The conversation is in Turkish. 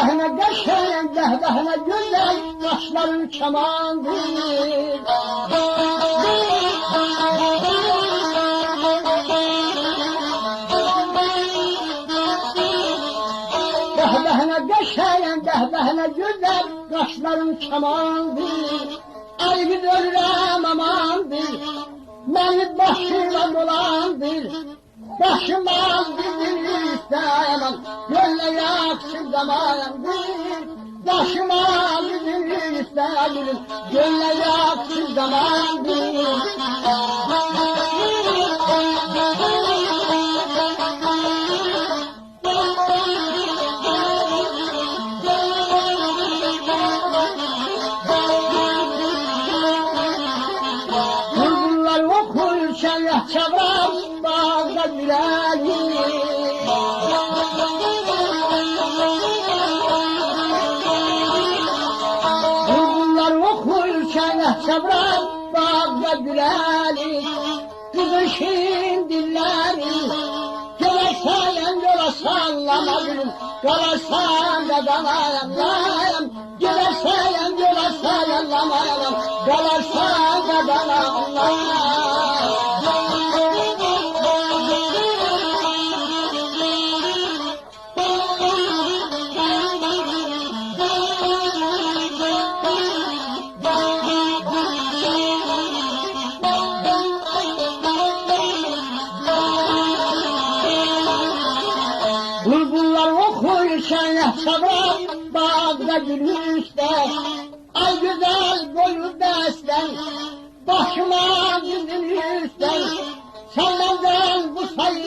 Dehbehine geçen, dehbehine güzel, kaşların kemandır. Dehbehine geçen, dehbehine güzel, kaşların kemandır. Ay bir ölürem amandır, beni başıma dolandır. Başıma bir istemem, gönle yaksın zamandır. Başıma bir istemem, gönle yaksın zamandır. Bulgurlar okur şerh çabram, bağda gülelim. Bulgurlar okur şerh çabram, bağda gülelim. Kızışın dilleri, gelersen yola sallamadım. Galarsan da dalayam, gelersen yola sallamayalım. Galarsan da dalayam. Bulgurlar okur şerh çabram, bağda gülüşte. Ay güzel boyu besten, başıma dizilirsen. Senden bu sayı